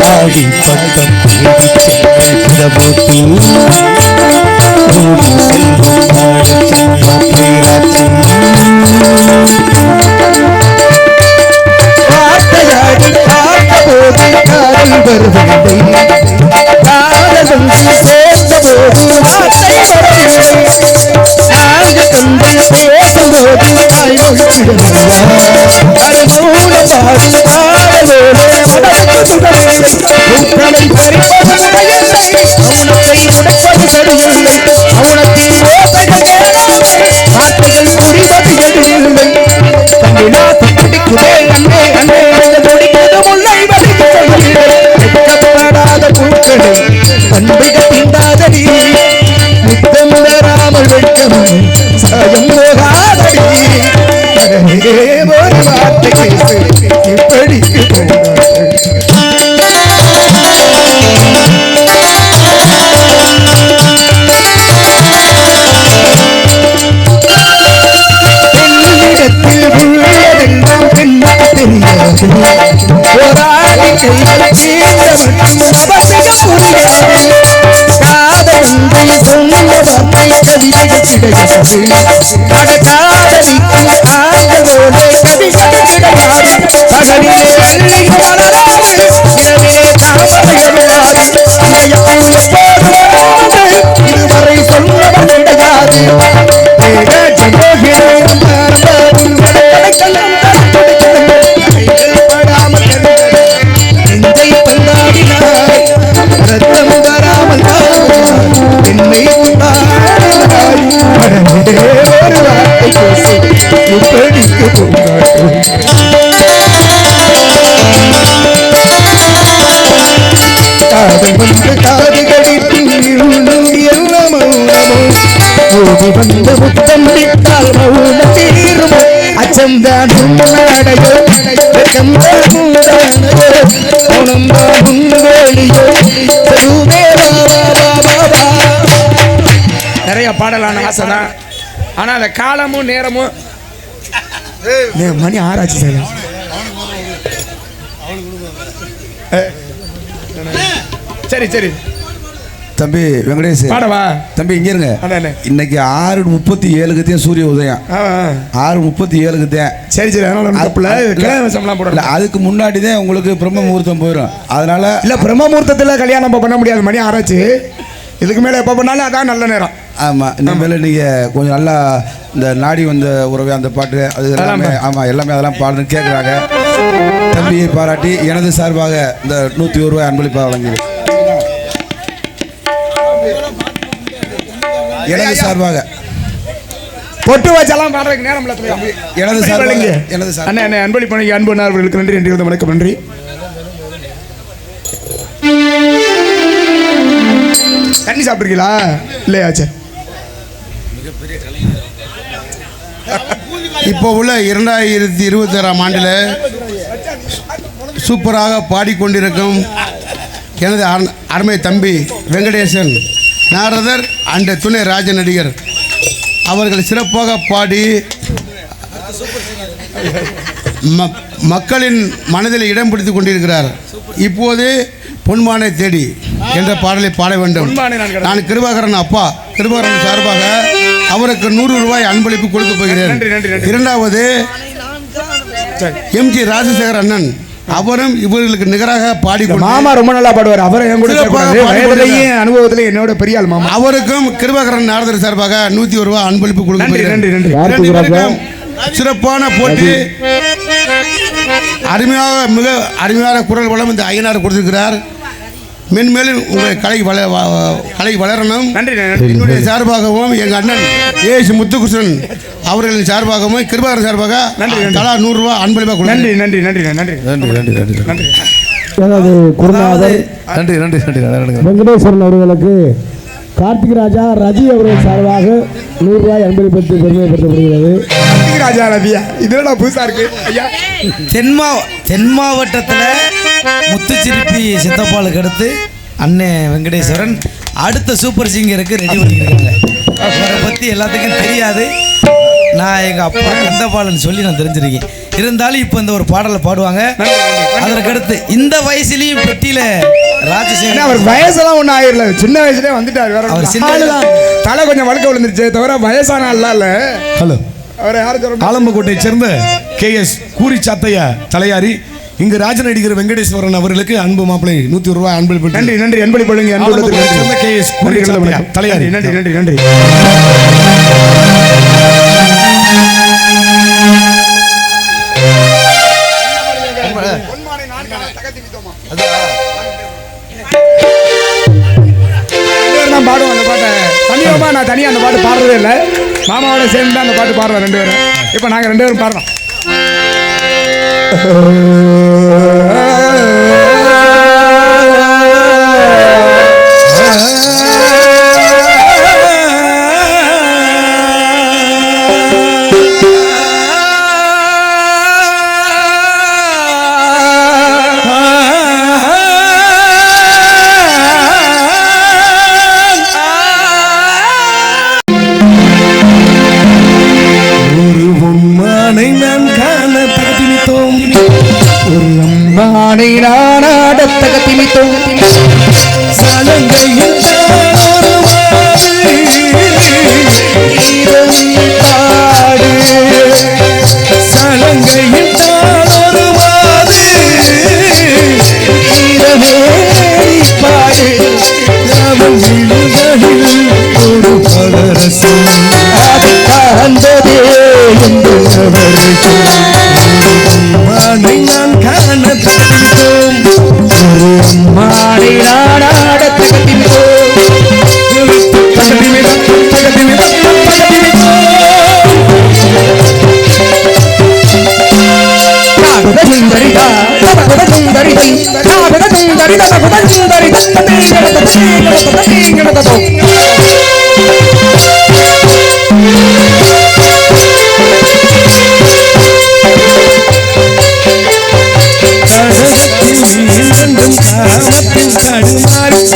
ஆடி பட்டம் போட்டு வார்த்தையாடி பார்த்த போது காதல் வருவதில்லை காதல் வந்து சேர்ந்த போது வார்த்தை வரவில்லை நான்கு கண்கள் பேசும்போது தாய் ஒழிச்சிடவில்லை அருமூல பாடும் பாடலோடு உங்களை பறிப்பது முறையில்லை மௌனத்தை உடைப்பது சரியில்லை மௌனத்தில் ஓசைகள் கேளாதே வார்த்தைகள் புரிவது எதுவில்லை தமிழா துடிக்குதே அண்ணே அண்ணே துடிப்பது முல்லை வலிக்கவில்லை வெட்கப்படாத பூக்களை பண்பிக திண்டாதடி முத்தம் வராமல் வெட்கமும் சாயம் போகாதடி ஒரு வார்த்தை பேசு இப்படிக்கு பெண்ணிடத்தில் உள்ளதெல்லாம் பெண்ணுக்கு தெரியாது போராடி கைகள் சேர்ந்த மட்டும் அவசியம் புரியாது காதலி சொன்ன வார்த்தை கவிதைகள் கிடையாது காதலிக்கும் காதலோடு கவிதைகள் கிடையாது பகலிலே வெள்ளியும் வளராது இரவிலே தாமரையவிடாது அன்னையப்பூ எப்போது வராது இதுவரை சொன்னவன் கிடையாது காதல் வந்து காது கடித்து என்ன மௌனமோ ஓடி வந்து முத்தம் விட்டால் மௌன தீருமோ அச்சம்தான் உன்னாடையோ வெட்கம்தான் உண்டானதோ மௌனம்தான் உன்வேலியோ நிறைய பாடலான ஆசை தான் ஆனால் அந்த காலமும் நேரமும் மணி ஆராய்ச்சி செய்யலாம் சரி சரி தம்பி வெங்கடேஷ் பாடவா தம்பி இங்க இருங்க. அண்ணே. இன்னைக்கு 6:37 சூரிய உதயம். 6:37 சரி சரி, அதனால அதுக்கு முன்னாடி தான் உங்களுக்கு பிரம்ம முகூர்த்தம் போயிடும். அதனால இல்ல பிரம்ம முகூர்த்தத்தில் கல்யாணம் பண்ண முடியாது, மணி 6 இதுக்கு மேலே எப்போ பண்ணாலும் அதான் நல்ல நேரம். ஆமாம், இனிமேல் நீங்கள் கொஞ்சம் நல்லா இந்த நாடி வந்த உறவே அந்த பாட்டு அது எல்லாமே ஆமாம் எல்லாமே அதெல்லாம் பாடுன்னு கேட்குறாங்க. தம்பியை பாராட்டி எனது சார்பாக இந்த 101 ரூபாய் அன்பளிப்பாக வழங்கிடு. எனது சார்பாக பொட்டு வச்சாலாம் பாடுறதுக்கு நேரம் இல்லை. எனது சார்பாக எனது சார் அண்ணே அண்ணே அன்பளிப்பான அன்பு அவர்களுக்கு நன்றி. நன்றி வணக்கம். நன்றி. தண்ணி சாப்பிட்ருக்கீங்களா இல்லையாச்சே? இப்போ உள்ள 2026ஆம் ஆண்டில் சூப்பராக பாடிக்கொண்டிருக்கும் எனது அருமை தம்பி வெங்கடேசன் நாரதர் அண்ட் துணை ராஜ நடிகர் அவர்கள் சிறப்பாக பாடி மக்களின் மனதில் இடம் பிடித்து கொண்டிருக்கிறார். இப்போது பொன்மானை தேடி என்ற பாடலை பாட வேண்டும். நான் கிருபாகரன் அப்பா கிருபாகரன் சார்பாக அவருக்கு 100 ரூபாய் அன்பளிப்பு கொடுக்க போகிறேன். இரண்டாவது எம்ஜி ராஜசேகர் அண்ணன், அவரும் இவர்களுக்கு நிகராக பாடி மாமா ரொம்ப நல்லா பாடுவார். அவரை அனுபவத்தில் என்னோட பெரிய ஆள் மாமா. அவருக்கும் கிருபாகரன் நாரதர் சார்பாக 101 ரூபாய் அன்பளிப்பு கொடுக்க போகிறேன். சிறப்பான போட்டி, அருமையாக மிக அருமையான குரல் வளம் இந்த ஐயனார் கொடுத்திருக்கிறார். மென்மேலும் உங்கள் கலை வளரணும். என்னுடைய சார்பாகவும் எங்கள் அண்ணன் ஏஎஸ் முத்துகிருஷ்ணன் அவர்களின் சார்பாகவும் கிருபாகரன் சார்பாக தலா 100 ரூபாய் அன்பளிப்பாக நன்றி. நன்றி நன்றி நன்றி நன்றி நன்றி நன்றி நன்றி. குருநாதர் நன்றி நன்றி நன்றி வெங்கடேஸ்வரன் அவர்களுக்கு கார்த்திக் ராஜா ரஜி அவர்கள் சார்பாக 100 ரூபாய் அன்பளிப்பட்டு பெருமைப்படுத்தப்படுகிறது. கார்த்திக் ராஜா ரஜியா இதெல்லாம் புதுசா இருக்கு ஐயா. தென் மாவட்டத்தில் முத்துச்சிரிப்பி சித்தப்பாளுக்கு அடுத்து அண்ணே வெங்கடேஸ்வரன் அடுத்த சூப்பர் சிங்கருக்கு ரெடி பண்ணியிருக்காங்க. அவரை பற்றி எல்லாத்துக்கும் தெரியாது. நான் எங்கள் அப்பா கந்தபாலன்னு சொல்லி நான் தெரிஞ்சிருக்கேன். இருந்தாலும் இப்போ இந்த ஒரு பாடலை பாடுவாங்க. அதற்கடுத்து இந்த வயசுலேயும் பெட்டியில் ராஜசேகர் அவருக்கு வயசெல்லாம் ஒன்றும் ஆயிரல, சின்ன வயசுலேயே வந்துட்டார். அவர் சின்ன தலை கொஞ்சம் வழக்க விழுந்துருச்சு தவிர வயசான ஆள்லாம் இல்லை. ஹலோ, அவரை யாரும் சொல்ல ஆலம்பக்கோட்டையை சேர்ந்த KS கூரி சாத்தையா தலையாரி இங்கு ராஜ நடிகர் வெங்கடேஸ்வரன் அவர்களுக்கு அன்பு மாப்பிளை 100 ரூபாய் அன்பளிப்பு. நன்றி நன்றி அன்பளிப்படுங்க. KS கூரி சாத்தையா தலையாரி நன்றி நன்றி நன்றி. பாடுவோம் அந்த பாட்டை தனியாக. நான் தனியாக அந்த பாட்டு பாடுறதே இல்லை, மாமாவோட சேர்ந்து தான் அந்த பாட்டு பாடுறோம் 2 பேரும். இப்போ நாங்கள் 2 பேரும் பாடுறோம். வரும்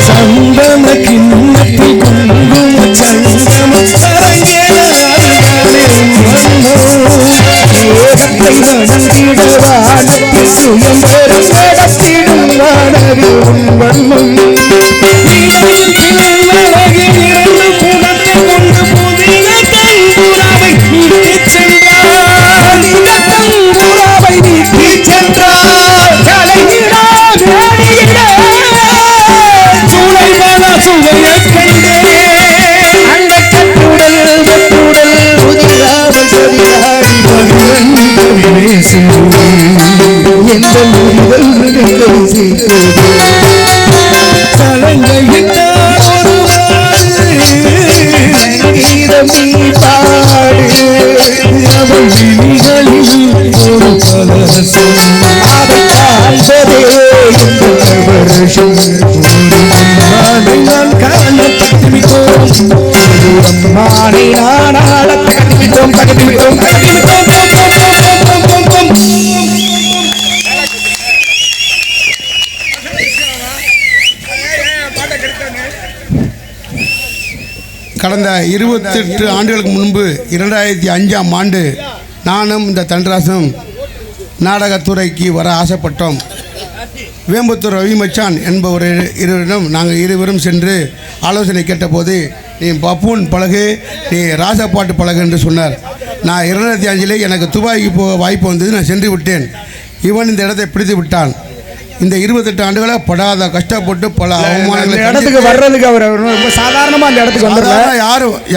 சந்தன கிண்ணத்தில் குங்கும சங்கம ஏகத்தை நடந்திட வானத்தில் சுயம்பரம் நடத்திடும் வானவில் உன் வண்ணம் கடந்த 28 ஆண்டுகளுக்கு முன்பு 2005ஆம் ஆண்டு நானும் இந்த தண்டராசனும் நாடகத்துறைக்கு வர ஆசைப்பட்டோம். வேம்புத்தூர் ரவி மச்சான் என்பவர் இருவரிடம் நாங்கள் இருவரும் சென்று ஆலோசனை கேட்டபோது, நீ பப்பூன் பழகு, நீ ராசப்பாட்டு பழகு என்று சொன்னார். நான் 2005 எனக்கு துபாய்க்கு போக வாய்ப்பு வந்தது. நான் சென்று விட்டேன். இவன் இந்த இடத்தை பிடித்து விட்டான். இந்த 28 ஆண்டுகளாக படாத கஷ்டப்பட்டு பல அவமானங்களை இடத்துக்கு வர்றதுக்கு அவர் ரொம்ப சாதாரணமாக அந்த இடத்துக்கு வந்துடுறாரு.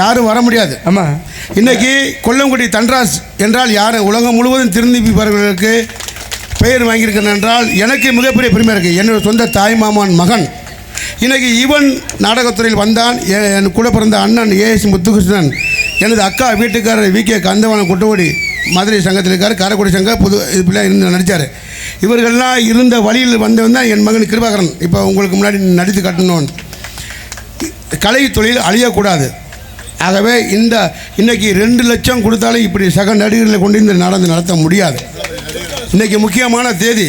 யாரும் வர முடியாது. ஆமாம், இன்னைக்கு கொல்லங்குடி தண்டராஸ் என்றால் யார் உலகம் முழுவதும் திருந்திப்பவர்களுக்கு பெயர் வாங்கியிருக்கிறேன் என்றால் எனக்கு மிகப்பெரிய பெருமை இருக்குது. என்னோட சொந்த தாய்மாமன் மகன் இன்றைக்கி இவன் நாடகத்துறையில் வந்தான். என் கூட பிறந்த அண்ணன் ஏஎஸ் முத்துகிருஷ்ணன், எனது அக்கா வீட்டுக்காரர் வி கே கந்தவனம் குட்டோடி மதுரை சங்கத்தில் இருக்கார், காரைக்குடி சங்க புது இப்படிலாம் இருந்து நடித்தார். இவர்கள்லாம் இருந்த வழியில் வந்தவன் தான் என் மகன் கிருபாகரன். இப்போ உங்களுக்கு முன்னாடி நடித்து காட்டணும். கலை தொழில் அழியக்கூடாது. ஆகவே இன்னைக்கு 2 லட்சம் கொடுத்தாலும் இப்படி சக நடிகர்களை கொண்டு இந்த நாடகம் நடத்த முடியாது. இன்றைக்கி முக்கியமான தேதி.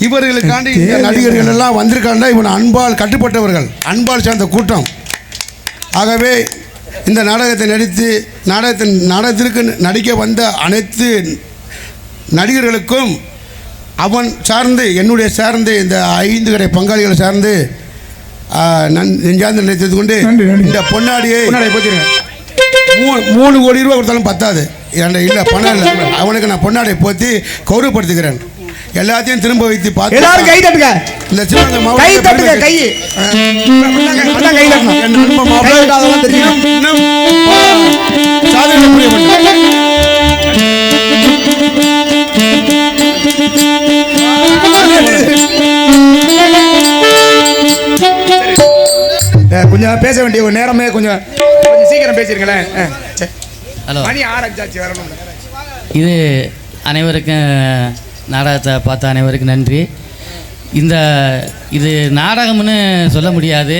இவர்களுக்காண்டி இந்த நடிகர்கள் எல்லாம் வந்திருக்காண்டா இவன் அன்பால் கட்டுப்பட்டவர்கள், அன்பால் சார்ந்த கூட்டம். ஆகவே இந்த நாடகத்தை நடித்து நாடகத்திற்கு நடிக்க வந்த அனைத்து நடிகர்களுக்கும் அவன் சார்ந்து என்னுடைய சார்ந்து இந்த 5 கடை பங்காளிகளை சார்ந்து நெஞ்சார்ந்து நினைத்தது கொண்டு இந்த பொன்னாடியை 3 கோடி ரூபா கொடுத்தாலும் பத்தாது. இல்லை பணம் இல்லை, அவனுக்கு நான் பொன்னாடியை போற்றி கௌரவப்படுத்துகிறேன். எல்லாத்தையும் திரும்ப வைத்து பார்த்து எல்லாரும் கை தட்டுங்க. இந்த சிவகங்கை மாவட்டம் கை தட்டுங்க. கை தெரியும். இன்னும் சாதனை புரிய வேண்டும். கொஞ்சம் பேச வேண்டிய ஒரு நேரமே கொஞ்சம் சீக்கிரம் பேசிருங்களேன். ஹலோ, மணி 6 வரணும். இது அனைவருக்கும் நாடகத்தை பார்த்த அனைவருக்கும் நன்றி. இது நாடகம்னு சொல்ல முடியாது.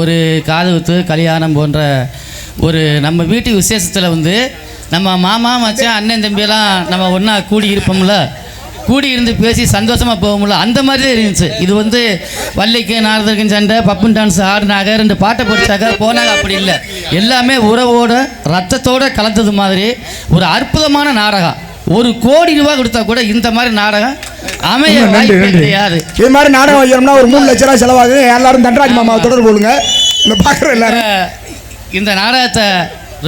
ஒரு காதுகுத்து கல்யாணம் போன்ற ஒரு நம்ம வீட்டு விசேஷத்தில் நம்ம மாமா மச்சான் அண்ணன் தம்பியெல்லாம் நம்ம ஒன்றா கூடி இருப்போம்ல, கூடி இருந்து பேசி சந்தோஷமாக போகும்ல, அந்த மாதிரி தான் இருந்துச்சு. இது வள்ளிக்கு நாரதருக்கும் சண்டை, பப்புன் டான்ஸ் ஆடினாங்க, 2 பாட்டை படித்தாங்க போனாங்க, அப்படி இல்லை. எல்லாமே உறவோட ரத்தத்தோடு கலந்தது மாதிரி ஒரு அற்புதமான நாடகம். 1 கோடி ரூபாய் கொடுத்தா கூட இந்த மாதிரி நாடகம் அமைய வாய்ப்பு கிடையாது. இது மாதிரி நாடகம் வைக்கணும்னா ஒரு 3 லட்ச ரூபா செலவாகுது. எல்லாரும் தண்டராஜ் மாமாவை தொடர்பு கொள்ளுங்க. இந்த பார்க்குற எல்லாரும் இந்த நாடகத்தை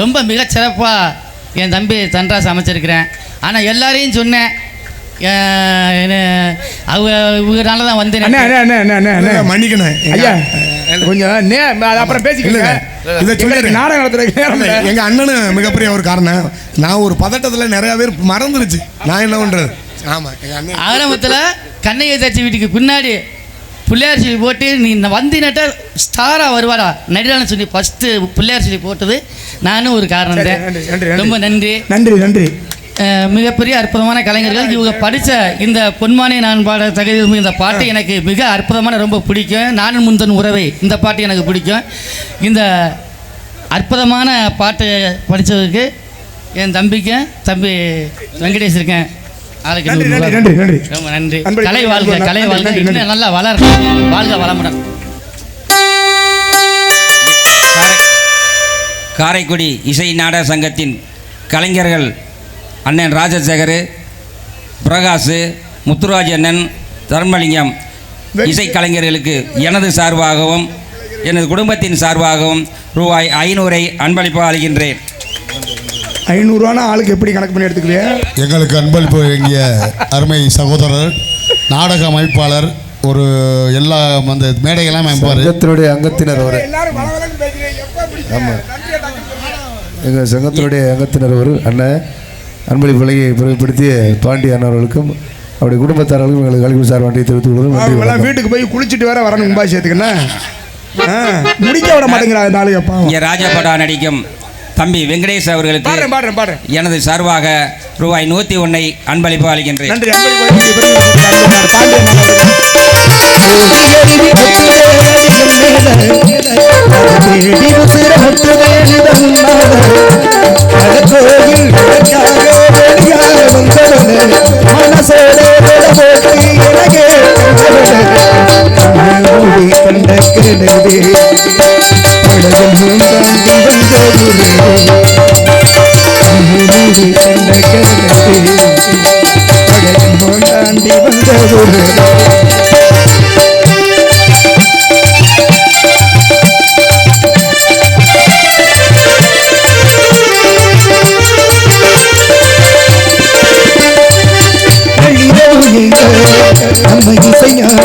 ரொம்ப மிகச்சிறப்பாக என் தம்பி தண்டராஜ் அமைச்சிருக்கிறேன். ஆனால் எல்லாரையும் சொன்னேன், இவங்கனால தான் வந்தேன். மன்னிக்கணும் ஐயா, கொஞ்சம் அப்புறம் பேசிக்கல. நாடகம் நடத்துறதுக்கு எங்கள் அண்ணனும் மிகப்பெரிய ஒரு காரணம். நான் ஒரு பதட்டத்தில் நிறையா பேர் மறந்துருச்சு. நான் என்ன பண்ணுறது? ஆமாம், எங்கள் அண்ணன் ஆரம்பத்தில் கண்ணையை தச்சு வீட்டுக்கு பின்னாடி பிள்ளையார் சொல்லி போட்டு நீ வந்தினட்ட ஸ்டாராக வருவாடா நடிகர்னு சொல்லி ஃபஸ்ட்டு பிள்ளையார் சொல்லி போட்டது நானும் ஒரு காரணம் தான். ரொம்ப நன்றி நன்றி நன்றி. மிகப்பெரிய அற்புதமான கலைஞர்கள். இவங்க படித்த இந்த பொன்மானே நான் பாட தகுதி இந்த பாட்டு எனக்கு மிக அற்புதமான ரொம்ப பிடிக்கும். நானும் முந்தன் உறவை இந்த பாட்டு எனக்கு பிடிக்கும். இந்த அற்புதமான பாட்டு படித்ததுக்கு என் தம்பிக்கும் தம்பி வெங்கடேஷ் இருக்கேன். அதுக்கு நன்றி நன்றி நன்றி நன்றி ரொம்ப நன்றி. அன்பளிப்பு கலை வாழ்க, கலை வாழ்க, நன்றி, நன்றி. இன்னும் நல்லா வளரணும். வாழ்க வளமுடன். காரைக்குடி இசை நாடக சங்கத்தின் கலைஞர்கள் அண்ணன் ராஜசேகர், பிரகாஷ், முத்துராஜ் அண்ணன், தர்மலிங்கம் இசை கலைஞர்களுக்கு எனது சார்பாகவும் எனது குடும்பத்தின் சார்பாகவும் ரூபாய் 500 அன்பளிப்பாக அளிக்கின்றேன். 500 ஆளுக்கு எப்படி கணக்கு பண்ணி எடுத்துக்கலையா? எங்களுக்கு அன்பளிப்பு வழங்கிய அருமை சகோதரர், நாடக அமைப்பாளர், ஒரு எல்லா அந்த மேடைகளாம் அமைப்பார். சங்கத்தினுடைய அங்கத்தினர் ஒரு ஆமாம், எங்கள் சங்கத்தினுடைய அங்கத்தினர் ஒரு அண்ணன் அன்பளிப்பு விலையை பிரிவுபடுத்திய பாண்டி அண்ணவர்களுக்கும் அவருடைய குடும்பத்தாரர்களுக்கும் எங்களுக்கு கல்வி சார் வண்டியை தெரிவித்துக் கொள்வோம். அவங்களாம் வீட்டுக்கு போய் குளிச்சுட்டு வேற வரணும் கும்பாபிஷேகத்துக்குன்னா முடிக்க விட மாட்டேங்கிறா இந்த ஆளு. அப்பா இங்கே ராஜபடா நடிக்கும் தம்பி வெங்கடேஷ் அவர்களுக்கு பாடுறேன் எனது சார்பாக ரூபாய் 101 அன்பளிப்பு அளிக்கின்றேன். நன்றி. நம்ம இசைஞான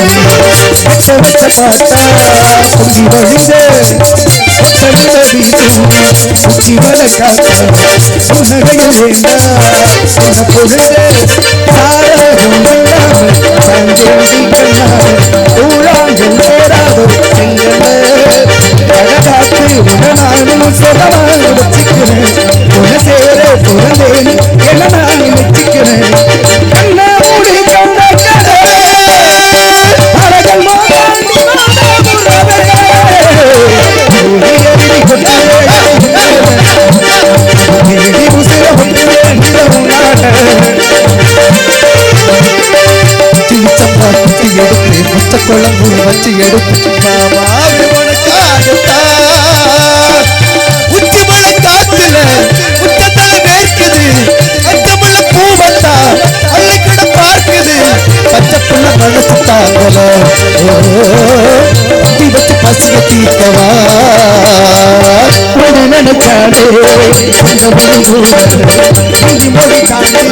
குழம்பு வச்சு எடுத்து உச்சி மலை காத்துல உச்சத்தல வேர்க்குது, அச்சமுள்ள பூவத்தா அள்ளிக்கிட பார்க்குது, பச்சை புள்ள மனசு தாங்கல வச்சு பசிய தீர்க்கவா நினைச்சாலே அந்த மொழி தாண்டி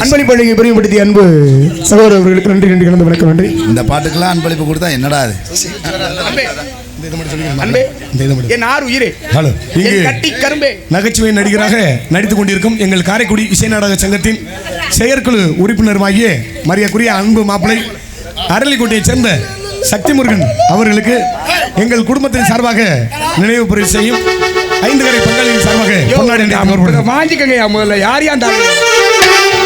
அன்பளிப்பு பிரிவுபடுத்திய அன்பு சகோதரர்களுக்கு நன்றி நன்றி கலந்து வணக்கம். நன்றி. இந்த பாட்டுக்கெல்லாம் அன்பளிப்பு கொடுத்தா என்னடா அது? நகைச்சுவை நடிகராக நடித்துக் கொண்டிருக்கும் எங்கள் காரைக்குடி இசை நாடக சங்கத்தின் செயற்குழு உறுப்பினருமாகிய மரியாதைக்குரிய அன்பு மாப்பிள்ளை அரளிக்கோட்டையைச் சேர்ந்த சக்தி முருகன் அவர்களுக்கு எங்கள் குடும்பத்தின் சார்பாக நினைவு பரிசு செய்யும் 5 கரை பங்காளியின் சார்பாக வாங்கிக்கங்க. முதல்ல யாரையா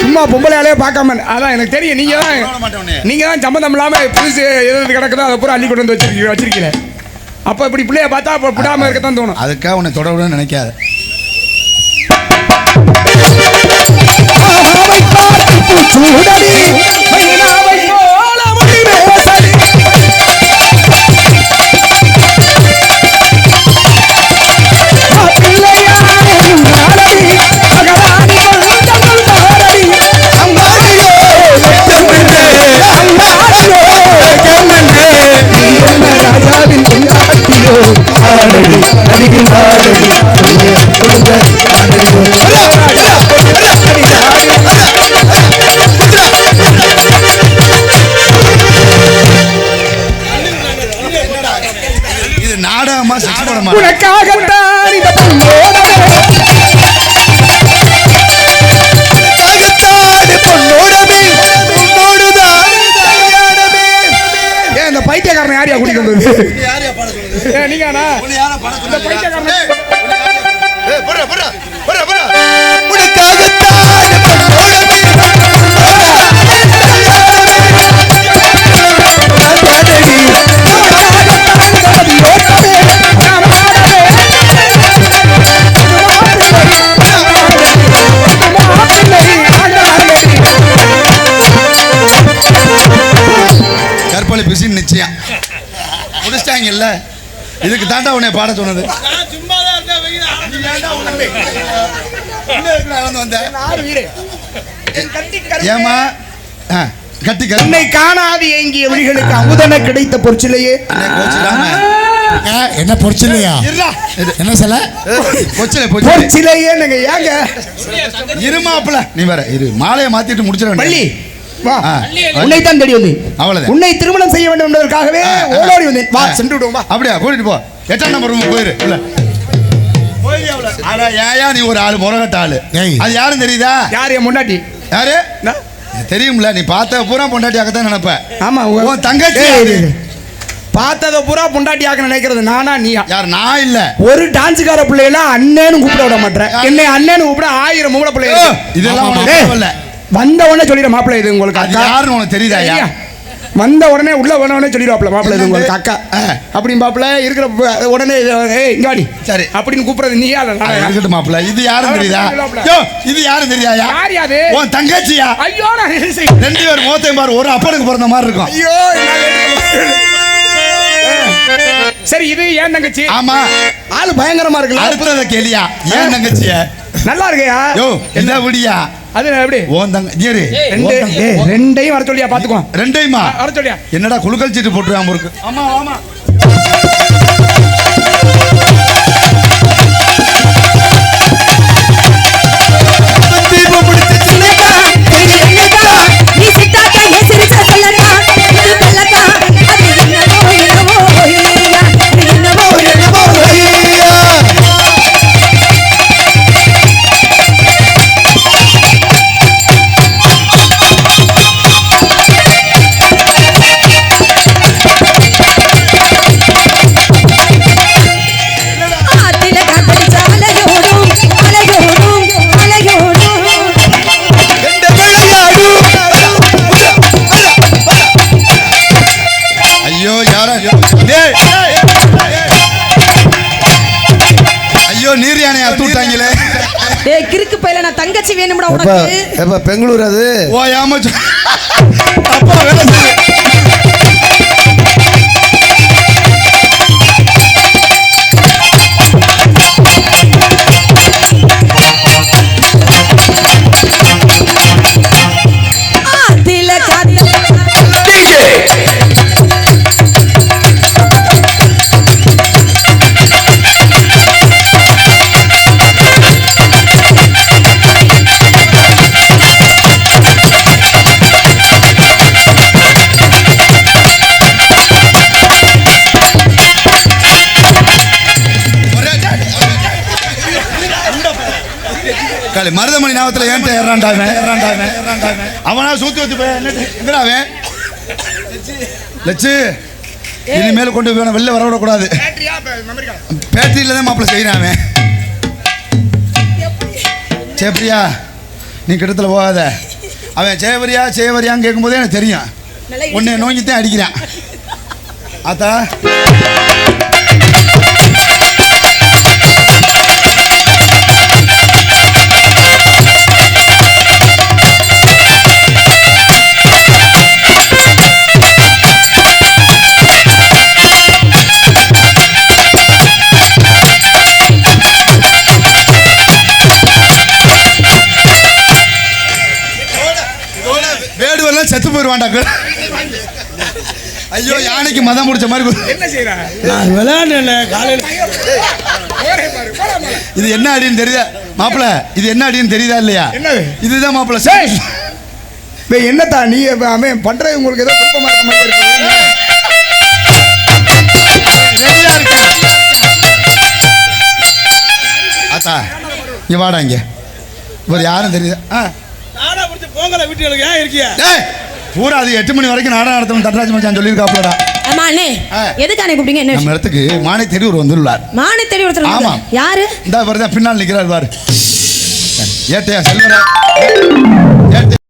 சும்மா பொம்பளையாலே பார்க்காம, அதான் எனக்கு தெரியும். நீங்க தான் சம்மந்தம் இல்லாமல் புதுசு எது கிடக்குதோ அதை பூரா அள்ளி கொண்டு வந்து வச்சிருக்கீங்க. அப்போ இப்படி பிள்ளைய பார்த்தா அப்போ விடாமல் இருக்கத்தான் தோணும். அதுக்காக உன்னை தொடர்புன்னு நினைக்காத. பிள்ளையா கற்பழி பிசின் நிச்சயம் முடிச்சிட்டாங்கல்ல. இதுக்கு தாண்டா உன்னை பாட சொன்னது. ஏமா கட்டி என்னை காணாது எங்கிய விழிகளுக்கு அமுதன கிடைத்த பொற்சிலையே. என்ன பொறிச்சில்லையா? என்ன சொல்ல? பொற்சிலையே நீங்க ஏங்க இருமாப்ல நீ வேற இரு. மாலையை மாத்திட்டு முடிச்சிட பள்ளி வா. உன்னை தான் தேடி வந்தேன். அவ்வளவுதான். உன்னை திருமணம் செய்ய வேண்டும் என்பதற்காகவே ஓடோடி வந்தேன். வா சென்று விடுவோம். வா அப்படியா கூட்டிட்டு போ. 8ஆம் நம்பர் ரூம் போயிரு. இல்ல ஏயா நீ ஒரு ஆளு முறகட்ட ஆளு. அது யாரும் தெரியுதா? யார் என் முன்னாடி? யாரு தெரியும்ல. நீ பார்த்த பூரா பொண்டாட்டியாக்கத்தான் நினைப்ப. ஆமா உன் தங்கச்சி. பார்த்தத பூரா பொண்டாட்டியாக்க நினைக்கிறது நானா நீயா? யார்? நான் இல்ல. ஒரு டான்ஸுக்கார பிள்ளையெல்லாம் அண்ணேன்னு கூப்பிட விட மாட்டேன். என்னை அண்ணேன்னு கூப்பிட 1000 மூளை பிள்ளை. இதெல்லாம் வந்த உடனே சொல்லிட மாப்பிள்ளை இது உங்களுக்கு அக்கா. யாருன்னு உனக்கு தெரியுதா? வந்த உடனே உள்ள உடனே சொல்லிடுவாப்ல மாப்பிள்ளை இது உங்களுக்கு அக்கா அப்படின்னு மாப்பிள்ள இருக்கிற உடனே இங்காடி சரி அப்படின்னு கூப்பிடுறது நீயா? இருக்கட்டும் மாப்பிள்ள. இது யாரும் தெரியுதா? இது யாரும் தெரியாதா? யார் யாது? உன் தங்கச்சியா? ஐயோ நான் 2 பேர் மோத்தையும் பாரு. ஒரு அப்பனுக்கு பிறந்த மாதிரி இருக்கும். ஐயோ சரி இது ஏன் தங்கச்சி? ஆமா ஆளு பயங்கரமா இருக்குல்ல. அடுத்தத கேளியா? ஏன் தங்கச்சியா? நல்லா இருக்கையா? யோ என்ன விடியா? அது எப்படி? ஓன் தங்க நீரு ரெண்டையும் வர சொல்லியா? பாத்துக்கோ. ரெண்டையுமா வர சொல்லியா? என்னடா குலுக்கல் சீட்டு போட்டுருவாங்க இருக்கு. ஆமா ஆமா கிறுக்கு பையல நான் தங்கச்சி வேணும்டா உனக்கு. எப்ப பெங்களூர் அது? ஓ ஆமா அப்பா வேலை செய்ய. மருதமணி ஞாபகத்தில் ஏன்ட்ட ஏறாண்டாவே அவனா சூத்தி வச்சு போய் லட்சு இனிமேல் கொண்டு போய் வெளில வர விடக்கூடாது. பேட்டரியில தான் மாப்பிள்ள செய்யறான். சேப்பரியா நீ கிட்டத்துல போகாத. அவன் சேவரியா சேவரியான்னு கேட்கும்போதே எனக்கு தெரியும். உன்னை நோங்கித்தான் அடிக்கிறான். ஆத்தா செத்து போயிருவான்டா. ஐயோ யானைக்கு மதம் முடிச்ச மாதிரி. என்ன செய்யற? நான் விளையாடுல காலையில. இது என்ன அடின்னு தெரியுதா மாப்பிள்ள? இது என்ன அடின்னு தெரியுதா இல்லையா? இதுதான் மாப்பிள்ள. என்னத்தா நீ அவன் பண்றது உங்களுக்கு ஏதோ குழப்பமா இருக்க மாதிரி இருக்கு. ஆத்தா இங்க வாடா. இங்க இவர் யாரும் தெரியுதா? போங்கல வீட்டுக்கு ஏன் இருக்கியா? பூரா அது 8 மணி வரைக்கும் நாடகம் நடத்தணும் தட்ராஜ் மச்சான் சொல்லியிருக்காப்லடா. அம்மா அண்ணே எதுக்கானே கூப்பிட்டீங்க என்ன நம்ம இடத்துக்கு மானை தேடி ஒரு வந்துள்ளார். மானை தேடி ஒருத்தர் ஆமாம். யாரு? இந்த பாரு பின்னால் நிற்கிறார் பாரு. ஏத்தையா செல்வரா